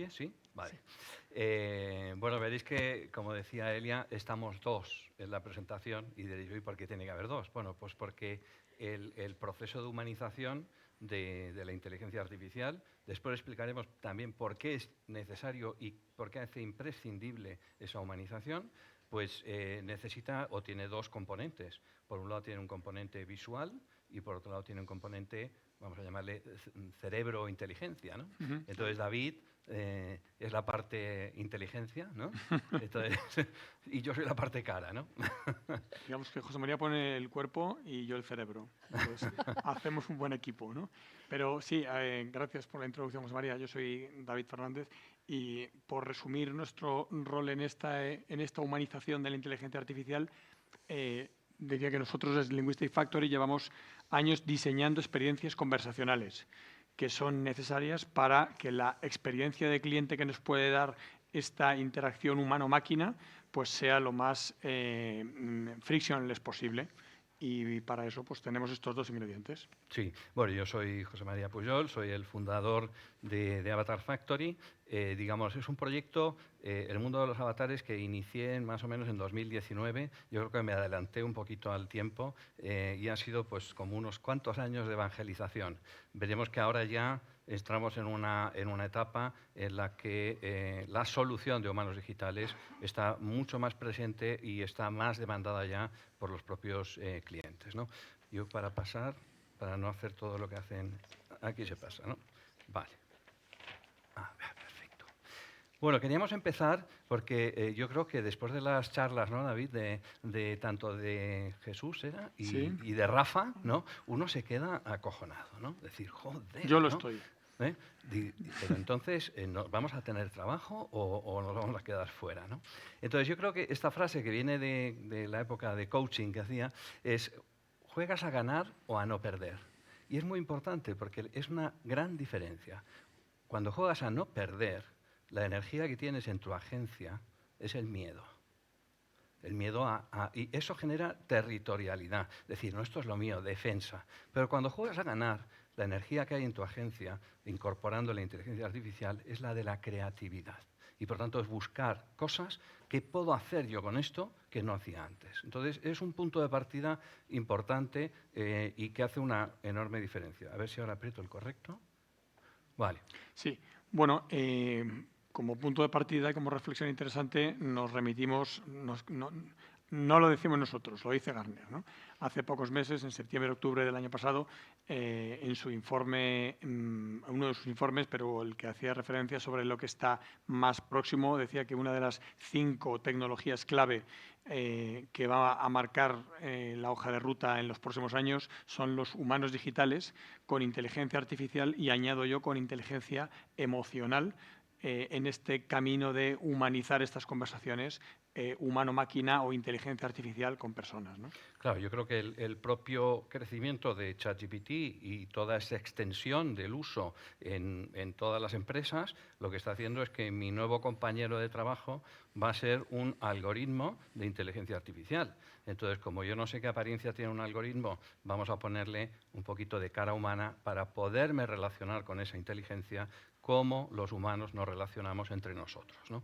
oye? ¿Sí? Vale. Bueno, veréis que, como decía Elia, estamos dos en la presentación y diréis, ¿y por qué tiene que haber dos? Bueno, pues porque el proceso de humanización de la inteligencia artificial, después explicaremos también por qué es necesario y por qué hace imprescindible esa humanización, pues necesita o tiene dos componentes. Por un lado tiene un componente visual y por otro lado tiene un componente, vamos a llamarle cerebro o inteligencia, ¿no? Entonces David es la parte inteligencia, ¿no? Entonces, y yo soy la parte cara, ¿no? Digamos que José María pone el cuerpo y yo el cerebro. Entonces, hacemos un buen equipo, ¿no? Pero sí, gracias por la introducción, José María. Yo soy David Fernández y por resumir nuestro rol en esta humanización de la inteligencia artificial, diría que nosotros desde Linguistic Factory llevamos años diseñando experiencias conversacionales que son necesarias para que la experiencia de cliente que nos puede dar esta interacción humano-máquina pues sea lo más frictionless posible. Y para eso pues tenemos estos dos ingredientes. Sí, bueno, yo soy José María Pujol, soy el fundador de Avatar Factory. Digamos, es un proyecto, el mundo de los avatares, que inicié más o menos en 2019. Yo creo que me adelanté un poquito al tiempo y han sido pues como unos cuantos años de evangelización. Veremos que ahora ya estamos en una etapa en la que la solución de humanos digitales está mucho más presente y está más demandada ya por los propios clientes, ¿no? Yo para pasar, para no hacer todo lo que hacen, aquí se pasa, ¿no? Vale. Perfecto. Bueno, queríamos empezar porque yo creo que después de las charlas, ¿no, David? De tanto de Jesús era Sí, y de Rafa, ¿no? Uno se queda acojonado, ¿no? Decir, joder, yo lo ¿no? estoy. ¿Eh? Pero entonces, ¿vamos a tener trabajo o nos vamos a quedar fuera, ¿no? Entonces, yo creo que esta frase que viene de la época de coaching que hacía es, ¿juegas a ganar o a no perder? Y es muy importante porque es una gran diferencia. Cuando juegas a no perder, la energía que tienes en tu agencia es el miedo. El miedo y eso genera territorialidad. Es decir, no, esto es lo mío, defensa. Pero cuando juegas a ganar, la energía que hay en tu agencia, incorporando la inteligencia artificial, es la de la creatividad. Y por tanto es buscar cosas que puedo hacer yo con esto que no hacía antes. Entonces es un punto de partida importante y que hace una enorme diferencia. A ver si ahora aprieto el correcto. Vale. Sí, bueno, como punto de partida y como reflexión interesante nos remitimos, no lo decimos nosotros, lo dice Gartner, ¿no? Hace pocos meses, en septiembre-octubre del año pasado, en su informe, uno de sus informes, pero el que hacía referencia sobre lo que está más próximo, decía que una de las 5 tecnologías clave que va a marcar la hoja de ruta en los próximos años son los humanos digitales con inteligencia artificial y, añado yo, con inteligencia emocional en este camino de humanizar estas conversaciones humano-máquina o inteligencia artificial con personas, ¿no? Claro, yo creo que el propio crecimiento de ChatGPT y toda esa extensión del uso en todas las empresas, lo que está haciendo es que mi nuevo compañero de trabajo va a ser un algoritmo de inteligencia artificial. Entonces, como yo no sé qué apariencia tiene un algoritmo, vamos a ponerle un poquito de cara humana para poderme relacionar con esa inteligencia como los humanos nos relacionamos entre nosotros, ¿no?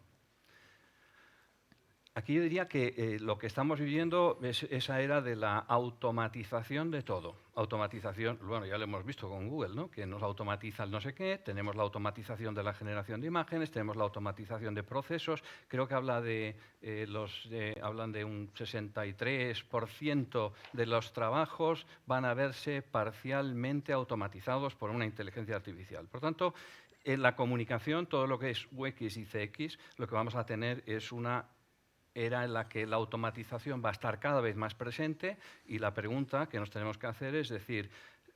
Aquí yo diría que lo que estamos viviendo es esa era de la automatización de todo. Automatización, bueno, ya lo hemos visto con Google, ¿no? Que nos automatiza el no sé qué, tenemos la automatización de la generación de imágenes, tenemos la automatización de procesos, creo que hablan de un 63% de los trabajos van a verse parcialmente automatizados por una inteligencia artificial. Por tanto, en la comunicación, todo lo que es UX y CX, lo que vamos a tener es una era en la que la automatización va a estar cada vez más presente y la pregunta que nos tenemos que hacer es decir,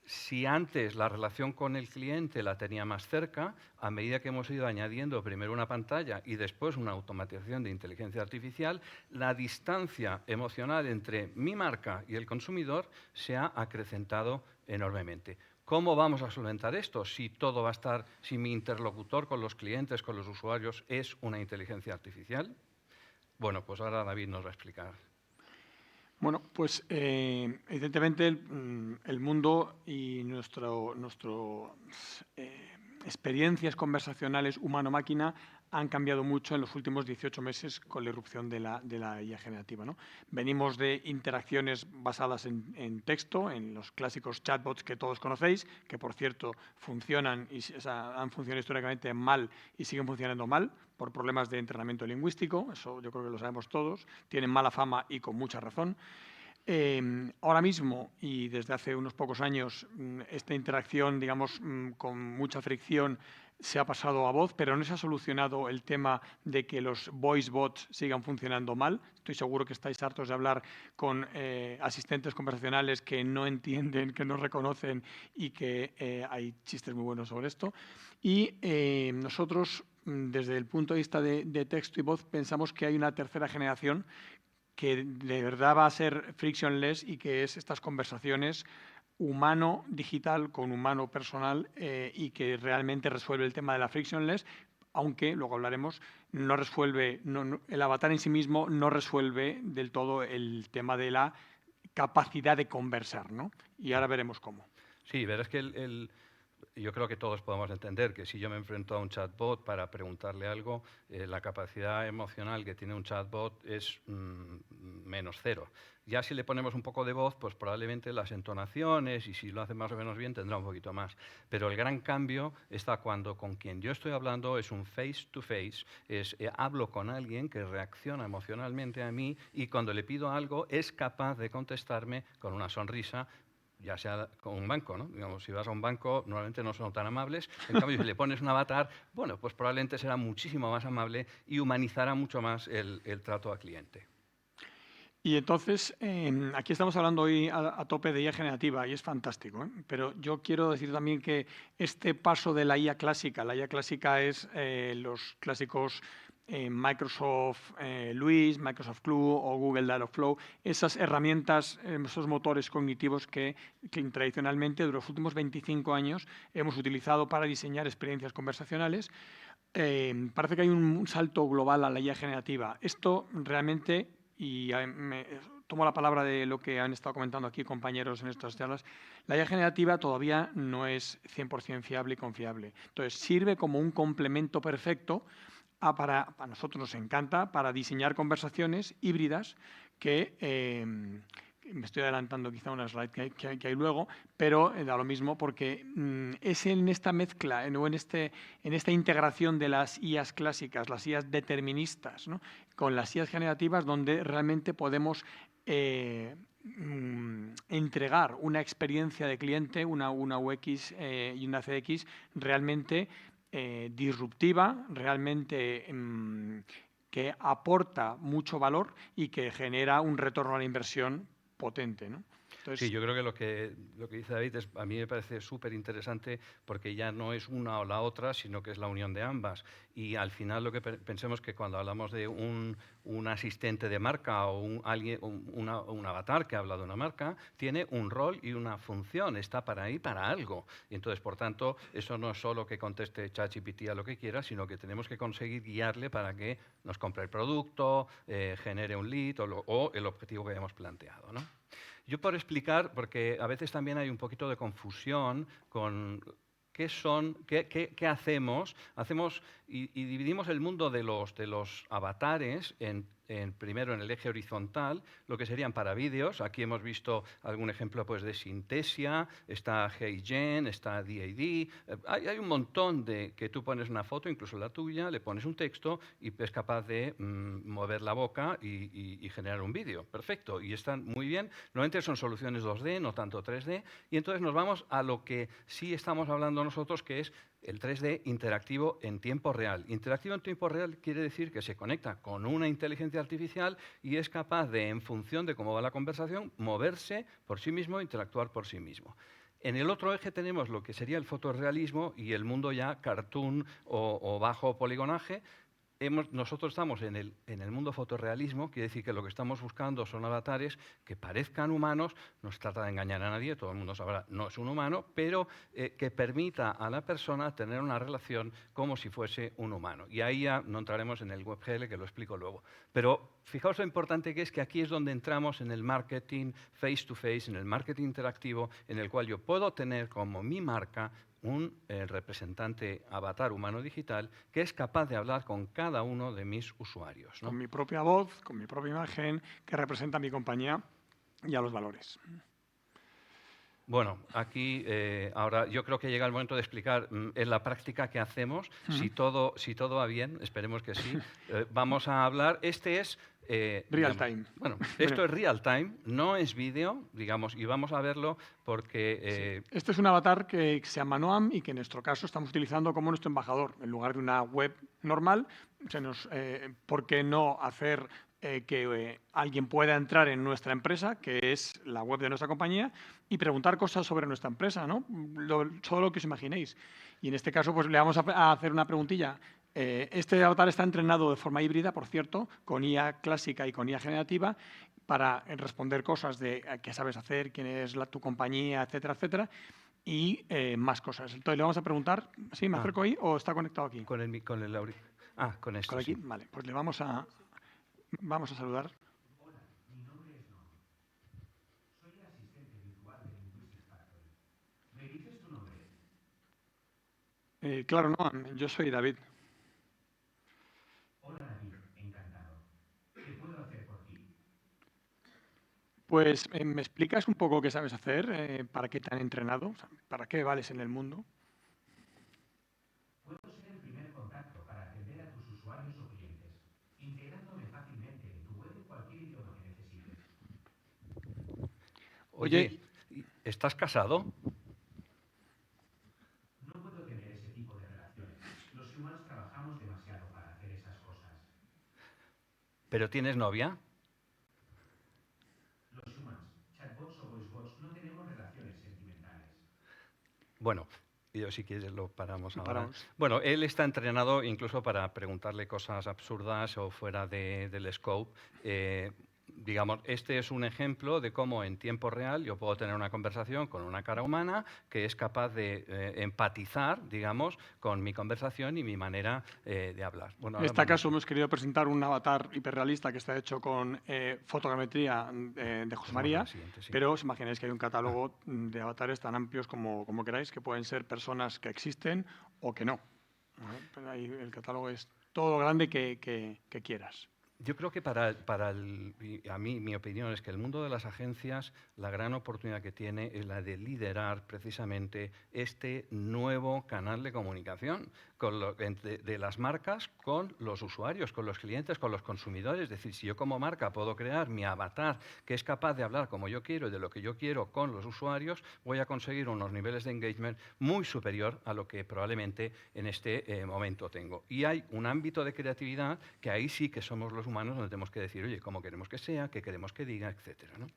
si antes la relación con el cliente la tenía más cerca, a medida que hemos ido añadiendo primero una pantalla y después una automatización de inteligencia artificial, la distancia emocional entre mi marca y el consumidor se ha acrecentado enormemente. ¿Cómo vamos a solventar esto si todo va a estar, si mi interlocutor con los clientes, con los usuarios, es una inteligencia artificial? Bueno, pues ahora David nos va a explicar. Bueno, pues evidentemente el mundo y nuestro experiencias conversacionales humano-máquina han cambiado mucho en los últimos 18 meses con la irrupción de la IA generativa, ¿no? Venimos de interacciones basadas en texto, en los clásicos chatbots que todos conocéis, que por cierto funcionan y han funcionado históricamente mal y siguen funcionando mal por problemas de entrenamiento lingüístico, eso yo creo que lo sabemos todos, tienen mala fama y con mucha razón. Ahora mismo y desde hace unos pocos años esta interacción, digamos, con mucha fricción se ha pasado a voz, pero no se ha solucionado el tema de que los voice bots sigan funcionando mal. Estoy seguro que estáis hartos de hablar con asistentes conversacionales que no entienden, que no reconocen y que hay chistes muy buenos sobre esto. Y nosotros, desde el punto de vista de texto y voz, pensamos que hay una tercera generación que de verdad va a ser frictionless y que es estas conversaciones humano digital con humano personal y que realmente resuelve el tema de la frictionless, aunque, luego hablaremos, no resuelve, el avatar en sí mismo no resuelve del todo el tema de la capacidad de conversar, ¿no? Y ahora veremos cómo. Sí, verás que yo creo que todos podemos entender que si yo me enfrento a un chatbot para preguntarle algo, la capacidad emocional que tiene un chatbot es menos cero. Ya si le ponemos un poco de voz, pues probablemente las entonaciones y si lo hace más o menos bien tendrá un poquito más. Pero el gran cambio está cuando con quien yo estoy hablando es un face to face, hablo con alguien que reacciona emocionalmente a mí y cuando le pido algo es capaz de contestarme con una sonrisa, ya sea con un banco, ¿no? Digamos, si vas a un banco, normalmente no son tan amables. En cambio, si le pones un avatar, bueno, pues probablemente será muchísimo más amable y humanizará mucho más el trato al cliente. Y entonces, aquí estamos hablando hoy a tope de IA generativa y es fantástico, ¿eh? Pero yo quiero decir también que este paso de la IA clásica es los clásicos Microsoft Luis, Microsoft Clue o Google Dialogflow, esas herramientas, esos motores cognitivos que tradicionalmente durante los últimos 25 años hemos utilizado para diseñar experiencias conversacionales. Parece que hay un salto global a la IA generativa. Esto realmente, y tomo la palabra de lo que han estado comentando aquí compañeros en estas charlas, la IA generativa todavía no es 100% fiable y confiable. Entonces, sirve como un complemento perfecto para nosotros nos encanta, para diseñar conversaciones híbridas que me estoy adelantando quizá una slide que hay luego, pero da lo mismo porque es en esta mezcla, en esta integración de las IAs clásicas, las IAs deterministas, ¿no?, con las IAs generativas donde realmente podemos entregar una experiencia de cliente, una UX y una CX realmente disruptiva, realmente que aporta mucho valor y que genera un retorno a la inversión potente, ¿no? Sí, Entonces, yo creo que lo que dice David a mí me parece súper interesante porque ya no es una o la otra, sino que es la unión de ambas. Y al final lo que pensemos que cuando hablamos de un asistente de marca o un avatar que habla de una marca, tiene un rol y una función, está para ahí para algo. Y entonces, por tanto, eso no es solo que conteste ChatGPT a lo que quiera, sino que tenemos que conseguir guiarle para que nos compre el producto, genere un lead o el objetivo que hayamos planteado, ¿no? Yo por explicar, porque a veces también hay un poquito de confusión con qué hacemos. Hacemos y dividimos el mundo de los avatares primero en el eje horizontal, lo que serían para vídeos. Aquí hemos visto algún ejemplo pues, de Synthesia, está HeyGen, está DAD. Hay un montón de que tú pones una foto, incluso la tuya, le pones un texto y es capaz de mover la boca y generar un vídeo. Perfecto, y están muy bien. Normalmente son soluciones 2D, no tanto 3D. Y entonces nos vamos a lo que sí estamos hablando nosotros, que es el 3D interactivo en tiempo real. Interactivo en tiempo real quiere decir que se conecta con una inteligencia artificial y es capaz de, en función de cómo va la conversación, moverse por sí mismo, interactuar por sí mismo. En el otro eje tenemos lo que sería el fotorrealismo y el mundo ya cartoon o bajo poligonaje. Nosotros estamos en el mundo fotorrealismo, quiere decir que lo que estamos buscando son avatares que parezcan humanos, no se trata de engañar a nadie, todo el mundo sabrá, no es un humano, pero que permita a la persona tener una relación como si fuese un humano. Y ahí ya no entraremos en el WebGL, que lo explico luego. Pero fijaos lo importante que es que aquí es donde entramos en el marketing face to face, en el marketing interactivo, en el cual yo puedo tener como mi marca un representante avatar humano digital que es capaz de hablar con cada uno de mis usuarios, ¿no? Con mi propia voz, con mi propia imagen, que representa a mi compañía y a los valores. Bueno, aquí ahora yo creo que llega el momento de explicar en la práctica qué hacemos. Si todo va bien, esperemos que sí, vamos a hablar. Este es Real time. Bueno, esto es real time, no es vídeo, digamos, y vamos a verlo porque... Sí. Este es un avatar que se llama Noam y que en nuestro caso estamos utilizando como nuestro embajador. En lugar de una web normal, ¿por qué no hacer que alguien pueda entrar en nuestra empresa, que es la web de nuestra compañía, y preguntar cosas sobre nuestra empresa, ¿no? Todo lo que os imaginéis. Y en este caso, pues le vamos a hacer una preguntilla. Este avatar está entrenado de forma híbrida, por cierto, con IA clásica y con IA generativa, para responder cosas de qué sabes hacer, quién es tu compañía, etcétera, etcétera, y más cosas. Entonces le vamos a preguntar, ¿sí? ¿Me acerco ahí o está conectado aquí? Con esto, ¿Con aquí? sí. Vale, pues le vamos a saludar. Hola, mi nombre es Noam. Soy el asistente virtual de Linguistic Factory. ¿Me dices tu nombre? Claro, Noam, yo soy David. Hola David, encantado. ¿Qué puedo hacer por ti? Pues, ¿me explicas un poco qué sabes hacer? ¿Para qué te han entrenado? O sea, ¿para qué vales en el mundo? Puedo ser el primer contacto para atender a tus usuarios o clientes, integrándome fácilmente en tu web en cualquier idioma que necesites. Oye, ¿estás casado? No puedo tener ese tipo de relaciones. Los humanos trabajamos demasiado para hacer esas cosas. ¿Pero tienes novia? Los humans, chatbots o voicebots, no tenemos relaciones sentimentales. Bueno, yo si quieres lo paramos ahora. Paramos. Bueno, él está entrenado incluso para preguntarle cosas absurdas o fuera del scope. Digamos, este es un ejemplo de cómo en tiempo real yo puedo tener una conversación con una cara humana que es capaz de empatizar, digamos, con mi conversación y mi manera de hablar. Bueno, En este caso hemos querido presentar un avatar hiperrealista que está hecho con fotogrametría de José María, Sí. pero os imagináis que hay un catálogo de avatares tan amplios como queráis, que pueden ser personas que existen o que no. Pero ahí el catálogo es todo lo grande que quieras. Yo creo que a mí, mi opinión es que el mundo de las agencias, la gran oportunidad que tiene es la de liderar precisamente este nuevo canal de comunicación de las marcas con los usuarios, con los clientes, con los consumidores. Es decir, si yo como marca puedo crear mi avatar que es capaz de hablar como yo quiero y de lo que yo quiero con los usuarios, voy a conseguir unos niveles de engagement muy superior a lo que probablemente en este momento tengo. Y hay un ámbito de creatividad que ahí sí que somos los humanos donde tenemos que decir, oye, cómo queremos que sea, qué queremos que diga, etcétera, ¿no?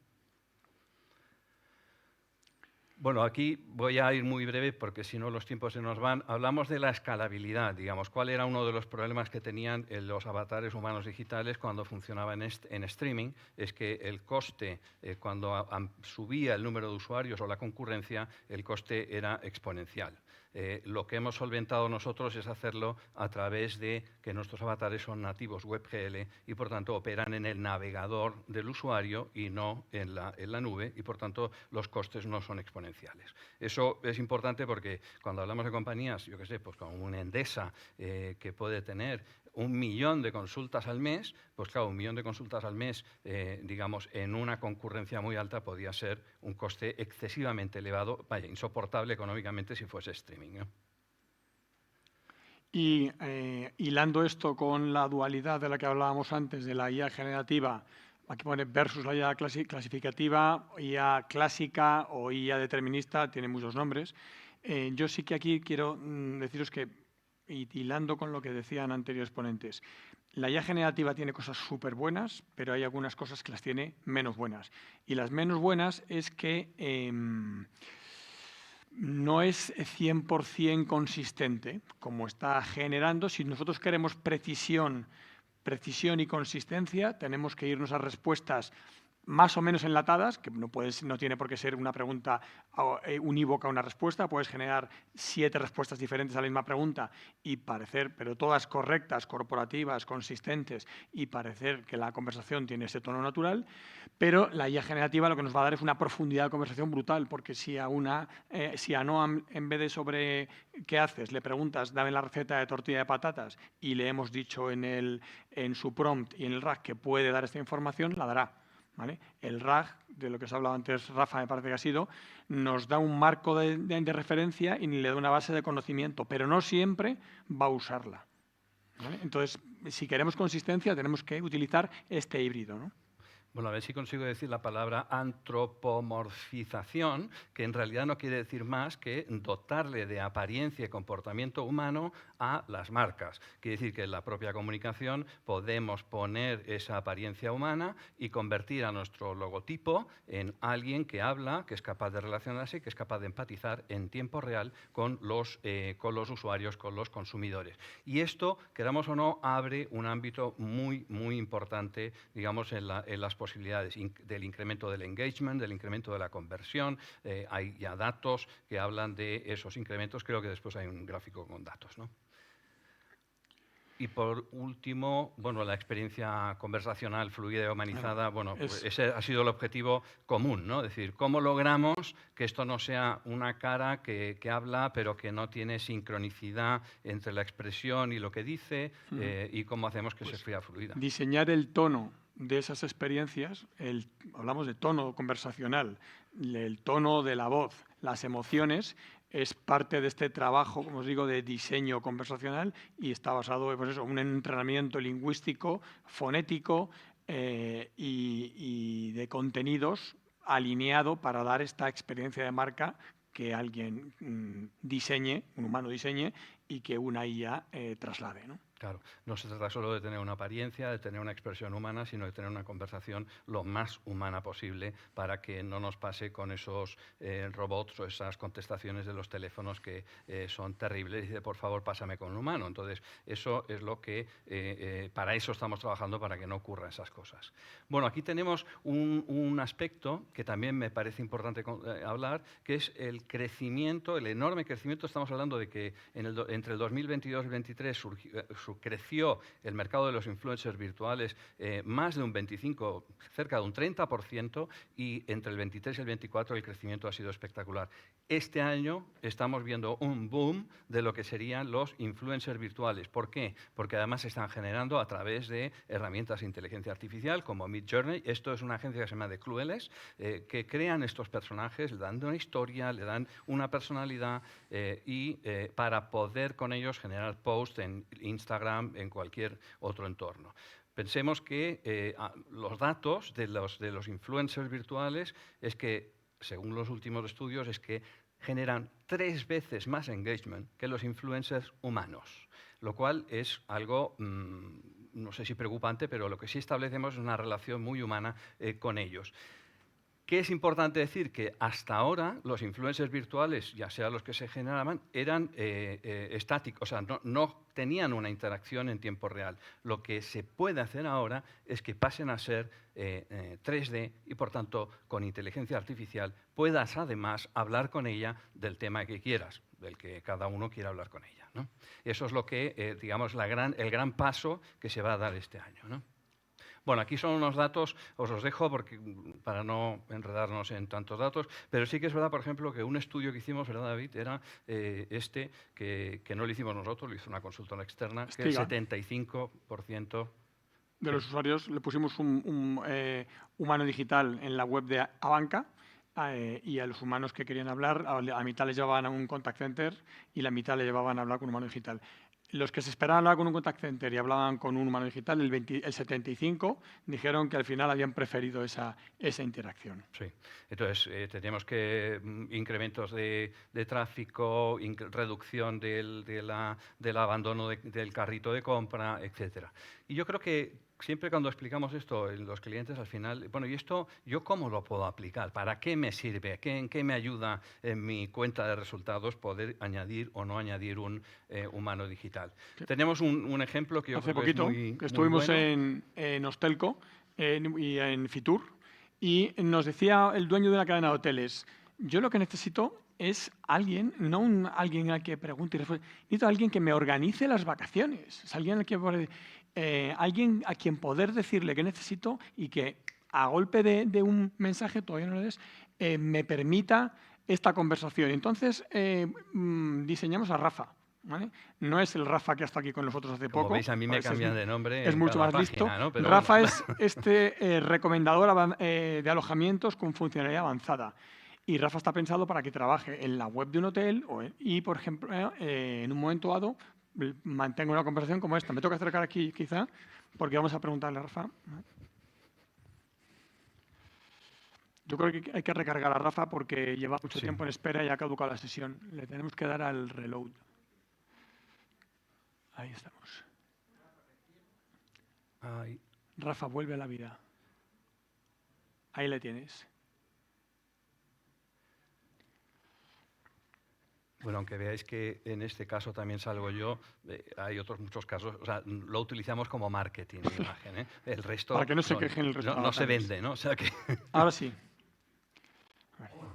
Bueno, aquí voy a ir muy breve porque si no los tiempos se nos van. Hablamos de la escalabilidad, digamos. ¿Cuál era uno de los problemas que tenían los avatares humanos digitales cuando funcionaban en streaming? Es que el coste, cuando subía el número de usuarios o la concurrencia, el coste era exponencial. Lo que hemos solventado nosotros es hacerlo a través de que nuestros avatares son nativos WebGL y, por tanto, operan en el navegador del usuario y no en la nube y, por tanto, los costes no son exponenciales. Eso es importante porque cuando hablamos de compañías, yo qué sé, pues como una Endesa que puede tener 1 millón de consultas al mes, pues claro, 1 millón de consultas al mes, digamos, en una concurrencia muy alta podía ser un coste excesivamente elevado, vaya, insoportable económicamente si fuese streaming, ¿no? Y hilando esto con la dualidad de la que hablábamos antes, de la IA generativa, aquí pone versus la IA clasificativa, IA clásica o IA determinista, tiene muchos nombres. Yo sí que aquí quiero deciros que, hilando con lo que decían anteriores ponentes, la IA generativa tiene cosas súper buenas, pero hay algunas cosas que las tiene menos buenas. Y las menos buenas es que no es 100% consistente, como está generando. Si nosotros queremos precisión y consistencia, tenemos que irnos a respuestas más o menos enlatadas, que no tiene por qué ser una pregunta unívoca una respuesta, puedes generar 7 respuestas diferentes a la misma pregunta y parecer, pero todas correctas, corporativas, consistentes y parecer que la conversación tiene ese tono natural, pero la IA generativa lo que nos va a dar es una profundidad de conversación brutal, porque si a Noam, en vez de sobre qué haces, le preguntas, dame la receta de tortilla de patatas y le hemos dicho en su prompt y en el RAG que puede dar esta información, la dará. ¿Vale? El RAG, de lo que os ha hablado antes Rafa, me parece que ha sido, nos da un marco de referencia y le da una base de conocimiento, pero no siempre va a usarla. ¿Vale? Entonces, si queremos consistencia, tenemos que utilizar este híbrido, ¿no? Bueno, a ver si consigo decir la palabra antropomorfización, que en realidad no quiere decir más que dotarle de apariencia y comportamiento humano a las marcas. Quiere decir que en la propia comunicación podemos poner esa apariencia humana y convertir a nuestro logotipo en alguien que habla, que es capaz de relacionarse, que es capaz de empatizar en tiempo real con los usuarios, con los consumidores. Y esto, queramos o no, abre un ámbito muy, muy importante, digamos, en las posibilidades del incremento del engagement, del incremento de la conversión. Hay ya datos que hablan de esos incrementos. Creo que después hay un gráfico con datos, ¿no? Y por último, bueno, la experiencia conversacional, fluida y humanizada, bueno, pues ese ha sido el objetivo común, ¿no? Es decir, ¿cómo logramos que esto no sea una cara que habla pero que no tiene sincronicidad entre la expresión y lo que dice y cómo hacemos que se sea fluida? Diseñar el tono de esas experiencias, hablamos de tono conversacional, el tono de la voz, las emociones, es parte de este trabajo, como os digo, de diseño conversacional y está basado en un entrenamiento lingüístico, fonético y de contenidos alineado para dar esta experiencia de marca que alguien diseñe, un humano diseñe y que una IA traslade, ¿no? Claro, no se trata solo de tener una apariencia, de tener una expresión humana, sino de tener una conversación lo más humana posible para que no nos pase con esos robots o esas contestaciones de los teléfonos que son terribles. Dice, por favor, pásame con un humano. Entonces, eso es lo que, para eso estamos trabajando, para que no ocurran esas cosas. Bueno, aquí tenemos un aspecto que también me parece importante hablar, que es el crecimiento, el enorme crecimiento. Estamos hablando de que entre el 2022 y el 2023 creció el mercado de los influencers virtuales más de un 25, cerca de un 30%, y entre el 23 y el 24 el crecimiento ha sido espectacular. Este año estamos viendo un boom de lo que serían los influencers virtuales. ¿Por qué? Porque además se están generando a través de herramientas de inteligencia artificial como Midjourney. Esto es una agencia que se llama The Clueless, que crean estos personajes, le dan una historia, le dan una personalidad para poder con ellos generar posts en Instagram, en cualquier otro entorno. Pensemos que los datos de los influencers virtuales es que, según los últimos estudios, es que generan 3 veces más engagement que los influencers humanos, lo cual es algo, no sé si preocupante, pero lo que sí establecemos es una relación muy humana con ellos. ¿Qué es importante decir? Que hasta ahora los influencers virtuales, ya sea los que se generaban, eran estáticos, o sea, no tenían una interacción en tiempo real. Lo que se puede hacer ahora es que pasen a ser 3D y, por tanto, con inteligencia artificial puedas además hablar con ella del tema que quieras, del que cada uno quiera hablar con ella, ¿no? Eso es lo que, digamos, el gran paso que se va a dar este año, ¿no? Bueno, aquí son unos datos, os los dejo para no enredarnos en tantos datos, pero sí que es verdad, por ejemplo, que un estudio que hicimos, ¿verdad, David? Era que no lo hicimos nosotros, lo hizo una consultora externa, que el 75% de los usuarios le pusimos un humano digital en la web de Abanca y a los humanos que querían hablar, a mitad les llevaban a un contact center y la mitad le llevaban a hablar con un humano digital. Los que se esperaban hablar con un contact center y hablaban con un humano digital, el 75 dijeron que al final habían preferido esa interacción. Sí, entonces tenemos que incrementos de tráfico, reducción del abandono del carrito de compra, etcétera. Y yo creo que siempre cuando explicamos esto en los clientes, al final, bueno, ¿y esto yo cómo lo puedo aplicar? ¿Para qué me sirve? ¿En qué me ayuda en mi cuenta de resultados poder añadir o no añadir un humano digital? Sí. Tenemos un ejemplo que yo Hace creo poquito, que es muy que estuvimos bueno. en Hostelco y en Fitur, Y nos decía el dueño de una cadena de hoteles, yo lo que necesito es alguien, no alguien al que pregunte y responda, necesito alguien que me organice las vacaciones, es alguien alguien a quien poder decirle qué necesito y que a golpe de un mensaje, todavía no lo es, me permita esta conversación. Entonces, diseñamos a Rafa. ¿Vale? No es el Rafa que ha estado aquí con nosotros hace Como poco. veis, a mí me cambian de nombre Es en mucho cada más listo. página, ¿no? Pero Rafa bueno. es este recomendador de alojamientos con funcionalidad avanzada. Y Rafa está pensado para que trabaje en la web de un hotel y, por ejemplo, en un momento dado, mantenga una conversación como esta. Me tengo que acercar aquí, quizá, porque vamos a preguntarle a Rafa. Yo creo que hay que recargar a Rafa porque lleva mucho tiempo en espera y ha caducado la sesión. Le tenemos que dar al reload. Ahí estamos. Ay. Rafa, vuelve a la vida. Ahí le tienes. Bueno, aunque veáis que en este caso también salgo yo, hay otros muchos casos, o sea, lo utilizamos como marketing de imagen, ¿eh? El resto Para que no se quejen el resto. no se vende, ¿no? O sea que Ahora sí. Hola,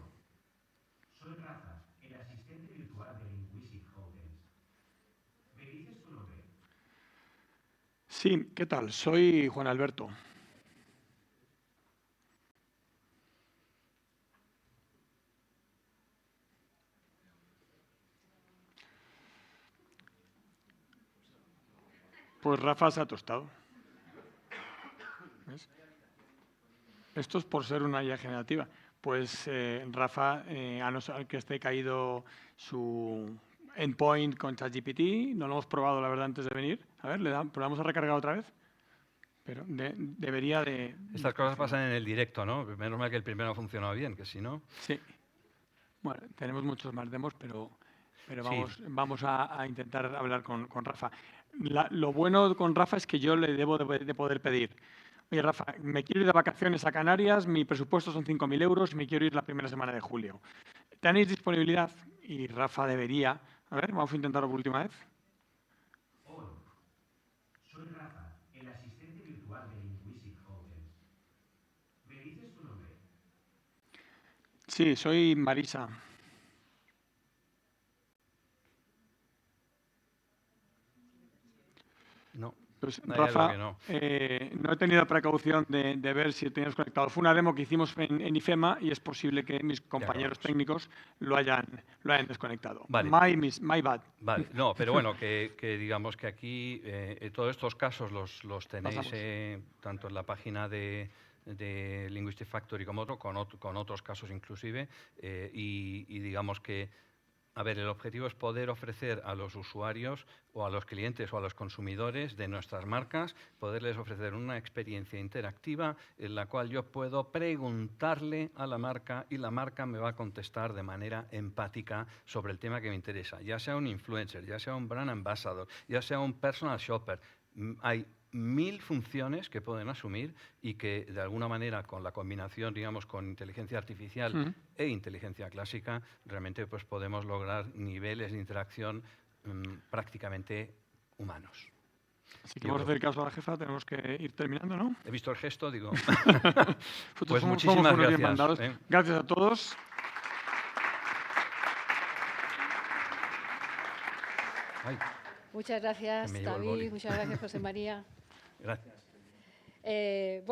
soy Rafa, el asistente virtual de Linguistic Hotels. ¿Me dices tu nombre? Sí, ¿qué tal? Soy Juan Alberto. Pues Rafa se ha tostado. ¿Ves? Esto es por ser una IA generativa. Pues Rafa, a no ser que esté caído su endpoint con ChatGPT, no lo hemos probado, la verdad, antes de venir. A ver, probamos a recargar otra vez. Pero debería de... estas cosas pasan en el directo, ¿no? Menos mal que el primero ha funcionado bien, que si no... Sí. Bueno, tenemos muchos más demos, pero Sí. vamos a intentar hablar con Rafa. Lo bueno con Rafa es que yo le debo de poder pedir, oye, Rafa, me quiero ir de vacaciones a Canarias, mi presupuesto son 5.000 euros y me quiero ir la primera semana de julio. ¿Tenéis disponibilidad? Y Rafa debería... A ver, vamos a intentarlo por última vez. Hola, soy Rafa, el asistente virtual de Linguistic Hotels. ¿Me dices tu nombre? Sí, soy Marisa. No, Pues, hay algo Rafa, que no. no he tenido precaución de ver si tenías conectado. Fue una demo que hicimos en IFEMA y es posible que mis compañeros técnicos lo hayan desconectado. Vale. My bad. Vale, no, pero bueno, que digamos que aquí todos estos casos los tenéis Pasamos. tanto en la página de Linguistic Factory como con otros casos inclusive, y digamos que, a ver, el objetivo es poder ofrecer a los usuarios o a los clientes o a los consumidores de nuestras marcas, poderles ofrecer una experiencia interactiva en la cual yo puedo preguntarle a la marca y la marca me va a contestar de manera empática sobre el tema que me interesa, ya sea un influencer, ya sea un brand ambassador, ya sea un personal shopper. Hay 1000 funciones que pueden asumir y que de alguna manera con la combinación, digamos, con inteligencia artificial e inteligencia clásica, realmente pues podemos lograr niveles de interacción prácticamente humanos. Así que vamos a hacer caso a la jefa, tenemos que ir terminando, ¿no? He visto el gesto, digo. Pues muchísimas somos bien gracias. mandados. Gracias a todos. Ay, muchas gracias, David. Muchas gracias, José María. Gracias.